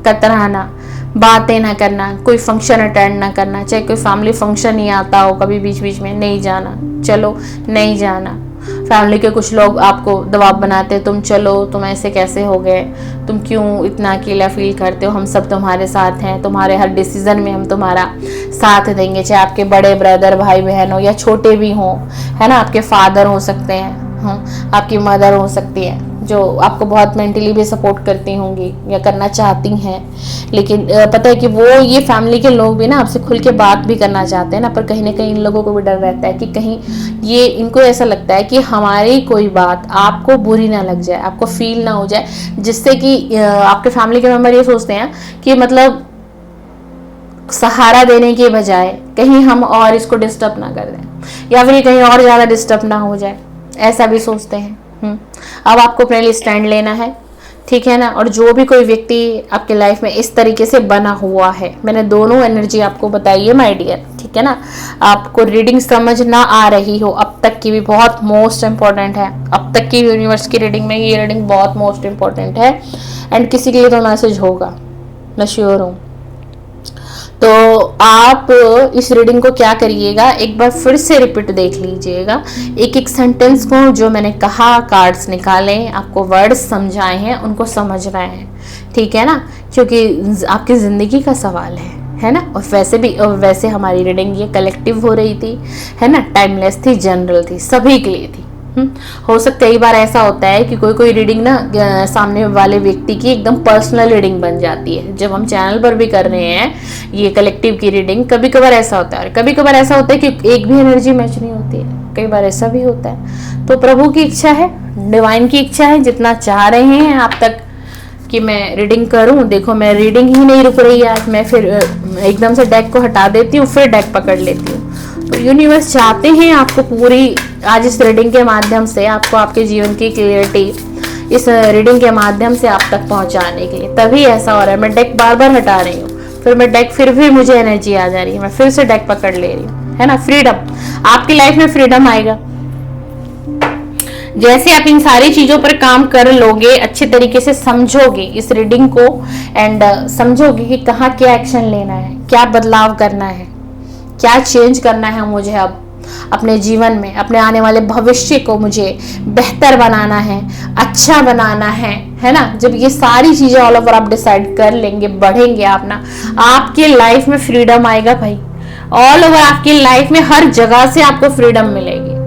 कतराना, बातें ना करना, कोई फंक्शन अटेंड ना करना, चाहे कोई फैमिली फंक्शन ही आता हो कभी बीच बीच में, नहीं जाना, चलो नहीं जाना। फैमिली के कुछ लोग आपको दबाव बनाते, तुम चलो, तुम ऐसे कैसे हो गए, तुम क्यों इतना अकेला फील करते हो, हम सब तुम्हारे साथ हैं, तुम्हारे हर डिसीजन में हम तुम्हारा साथ देंगे, चाहे आपके बड़े ब्रदर भाई बहन हो या छोटे भी हों, है ना, आपके फादर हो सकते हैं, आपकी मदर हो सकती है जो आपको बहुत मेंटली भी सपोर्ट करती होंगी या करना चाहती हैं, लेकिन पता है कि वो ये फैमिली के लोग भी ना आपसे खुल के बात भी करना चाहते हैं ना, पर कहीं ना कहीं इन लोगों को भी डर रहता है कि कहीं ये, इनको ऐसा लगता है कि हमारी कोई बात आपको बुरी ना लग जाए, आपको फील ना हो जाए, जिससे कि आपके फैमिली के मेंबर ये सोचते हैं कि मतलब सहारा देने के बजाय कहीं हम और इसको डिस्टर्ब ना कर दें या फिर कहीं और ज़्यादा डिस्टर्ब ना हो जाए, ऐसा भी सोचते हैं। अब आपको अपने लिए स्टैंड लेना है, ठीक है ना। और जो भी कोई व्यक्ति आपके लाइफ में इस तरीके से बना हुआ है, मैंने दोनों एनर्जी आपको बताई है माय डियर, ठीक है ना। आपको रीडिंग समझ ना आ रही हो अब तक की भी, बहुत मोस्ट इंपॉर्टेंट है, अब तक की यूनिवर्स की रीडिंग में ये रीडिंग बहुत मोस्ट इंपॉर्टेंट है, एंड किसी के लिए तो मैसेज होगा, मैं श्योर हूँ। तो आप इस रीडिंग को क्या करिएगा, एक बार फिर से रिपीट देख लीजिएगा, एक एक सेंटेंस को जो मैंने कहा, कार्ड्स निकाले, आपको वर्ड्स समझाए हैं, उनको समझ रहे हैं, ठीक है ना, क्योंकि आपकी ज़िंदगी का सवाल है ना। और वैसे भी, वैसे हमारी रीडिंग ये कलेक्टिव हो रही थी, है ना, टाइमलेस थी, जनरल थी, सभी के लिए थी। हो सकता है कई बार ऐसा होता है कि कोई रीडिंग ना सामने वाले व्यक्ति की एकदम पर्सनल रीडिंग बन जाती है, जब हम चैनल पर भी कर रहे हैं ये कलेक्टिव की रीडिंग, कभी कभार ऐसा होता है, और कभी कभार ऐसा होता है कि एक भी एनर्जी मैच नहीं होती है, कई बार ऐसा भी होता है। तो प्रभु की इच्छा है, डिवाइन की इच्छा है, जितना चाह रहे हैं आप तक कि मैं रीडिंग करूं, देखो मैं रीडिंग ही नहीं रुक रही आज, मैं फिर एकदम से डेक को हटा देती हूँ, फिर डेक पकड़ लेती हूँ। तो यूनिवर्स चाहते हैं आपको पूरी, आज इस रीडिंग के माध्यम से आपको आपके जीवन की क्लियरिटी इस रीडिंग के माध्यम से आप तक पहुंचाने के लिए, तभी ऐसा हो रहा है। मैं डेक बार बार हटा रही हूँ, फिर मैं डेक, फिर भी मुझे एनर्जी आ जा रही है, मैं फिर से डेक पकड़ ले रही हूँ, है ना। फ्रीडम, आपकी लाइफ में फ्रीडम आएगा जैसे आप इन सारी चीजों पर काम कर लोगे, अच्छे तरीके से समझोगे इस रीडिंग को, एंड समझोगे कि कहाँ क्या एक्शन लेना है, क्या बदलाव करना है, क्या चेंज करना है मुझे अब अपने जीवन में, अपने आने वाले भविष्य को मुझे बेहतर बनाना है, अच्छा बनाना है ना। जब ये सारी चीजें ऑल ओवर आप डिसाइड कर लेंगे, बढ़ेंगे आप ना, आपके लाइफ में फ्रीडम आएगा भाई, ऑल ओवर आपकी लाइफ में हर जगह से आपको फ्रीडम मिलेगी,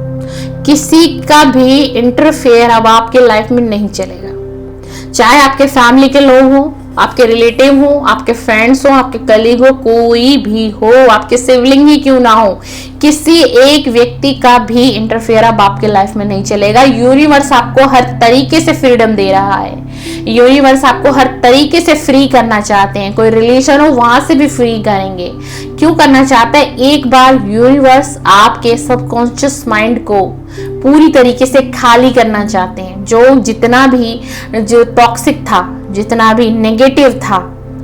किसी का भी इंटरफेयर अब आपके लाइफ में नहीं चलेगा, चाहे आपके फैमिली के लोग हो, आपके रिलेटिव हो, आपके फ्रेंड्स हो, आपके कलीग हो, कोई भी हो, आपके सिबलिंग ही क्यों ना हो, किसी एक व्यक्ति का भी इंटरफेयर अब आपके लाइफ में नहीं चलेगा। यूनिवर्स आपको हर तरीके से फ्रीडम दे रहा है, यूनिवर्स आपको हर तरीके से फ्री करना चाहते हैं, कोई रिलेशन हो वहां से भी फ्री करेंगे। क्यों करना चाहता है, एक बार यूनिवर्स आपके सबकॉन्शियस माइंड को पूरी तरीके से खाली करना चाहते हैं, जो जितना भी जो टॉक्सिक था, जितना भी नेगेटिव था,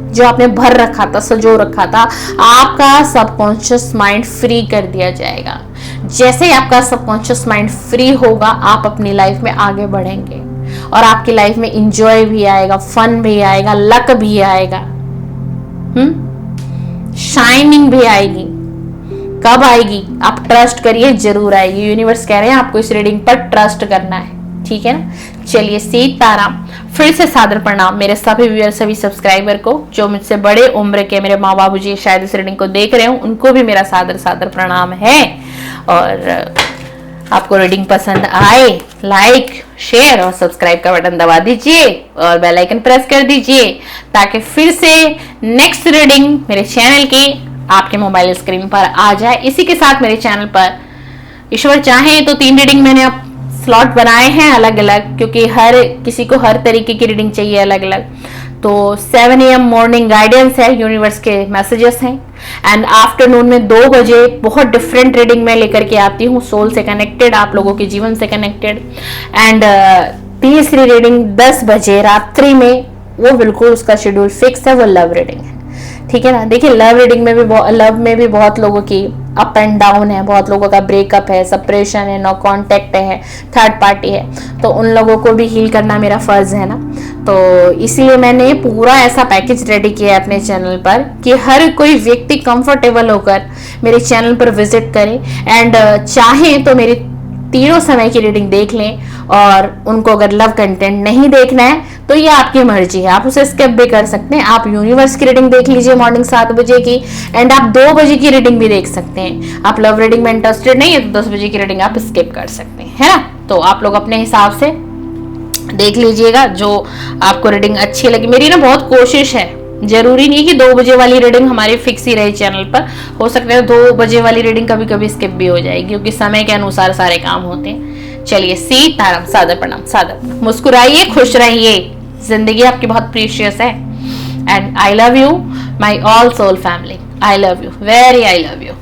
जो आपने भर रखा था, सजो रखा था, आपका सबकॉन्शियस माइंड फ्री कर दिया जाएगा। जैसे ही आपका सबकॉन्शियस माइंड फ्री होगा, आप अपनी लाइफ में आगे बढ़ेंगे और आपकी लाइफ में इंजॉय भी आएगा, फन भी आएगा, लक भी आएगा, शाइनिंग भी आएगी। कब आएगी? आप ट्रस्ट करिए, जरूर आएगी। यूनिवर्स कह रहे हैं आपको इस रीडिंग पर ट्रस्ट करना है, ठीक है ना। चलिए, सीताराम। फिर से सादर प्रणाम मेरे सभी व्यूअर, सभी सब्सक्राइबर को। जो मुझसे बड़े उम्र के मेरे माँ बाबू जी शायद इस रीडिंग को देख रहे हो, उनको भी मेरा सादर सादर प्रणाम है। और आपको रीडिंग पसंद आए, लाइक, शेयर और सब्सक्राइब का बटन दबा दीजिए और बेल आइकन प्रेस कर दीजिए, ताकि फिर से नेक्स्ट रीडिंग मेरे चैनल की आपके मोबाइल स्क्रीन पर आ जाए। इसी के साथ मेरे चैनल पर ईश्वर चाहे तो 3 रीडिंग मैंने अब स्लॉट बनाए हैं अलग अलग, क्योंकि हर किसी को हर तरीके की रीडिंग चाहिए अलग अलग। तो 7 AM मॉर्निंग गाइडेंस है, यूनिवर्स के मैसेजेस हैं, एंड आफ्टरनून में 2 बजे बहुत डिफरेंट रीडिंग में लेकर के आती हूँ, सोल से कनेक्टेड, आप लोगों के जीवन से कनेक्टेड। एंड तीसरी रीडिंग 10 बजे रात्रि में, वो बिल्कुल उसका शेड्यूल फिक्स है, वो लव रीडिंग है, ठीक है ना। देखिए, लव रीडिंग में भी बहुत लोगों की अप एंड डाउन है, बहुत लोगों का ब्रेकअप है, सेपरेशन है, नो कांटेक्ट है, थर्ड पार्टी है, तो उन लोगों को भी हील करना मेरा फर्ज है ना। तो इसीलिए मैंने पूरा ऐसा पैकेज रेडी किया है अपने चैनल पर कि हर कोई व्यक्ति कंफर्टेबल होकर मेरे चैनल पर विजिट करे, एंड चाहे तो मेरी तीनों समय की रीडिंग देख लें, और उनको अगर लव कंटेंट नहीं देखना है तो ये आपकी मर्जी है, आप उसे स्किप भी कर सकते हैं। आप यूनिवर्स की रीडिंग देख लीजिए मॉर्निंग 7 बजे की, एंड आप 2 बजे की रीडिंग भी देख सकते हैं। आप लव रीडिंग में इंटरेस्टेड नहीं है तो 10 बजे की रीडिंग आप स्किप कर सकते हैं, है ना। तो आप लोग अपने हिसाब से देख लीजिएगा जो आपको रीडिंग अच्छी लगी। मेरी ना बहुत कोशिश है, जरूरी नहीं कि 2 बजे वाली रीडिंग हमारी फिक्स ही रहे चैनल पर, हो सकता है 2 बजे वाली रीडिंग कभी कभी स्किप भी हो जाएगी, क्योंकि समय के अनुसार सारे काम होते हैं। चलिए, सीताराम। सादर प्रणाम, सादर प्रणाम। मुस्कुराइए, खुश रहिए, जिंदगी आपकी बहुत प्रीशियस है। And I love you my all soul family, I love you, very I love you.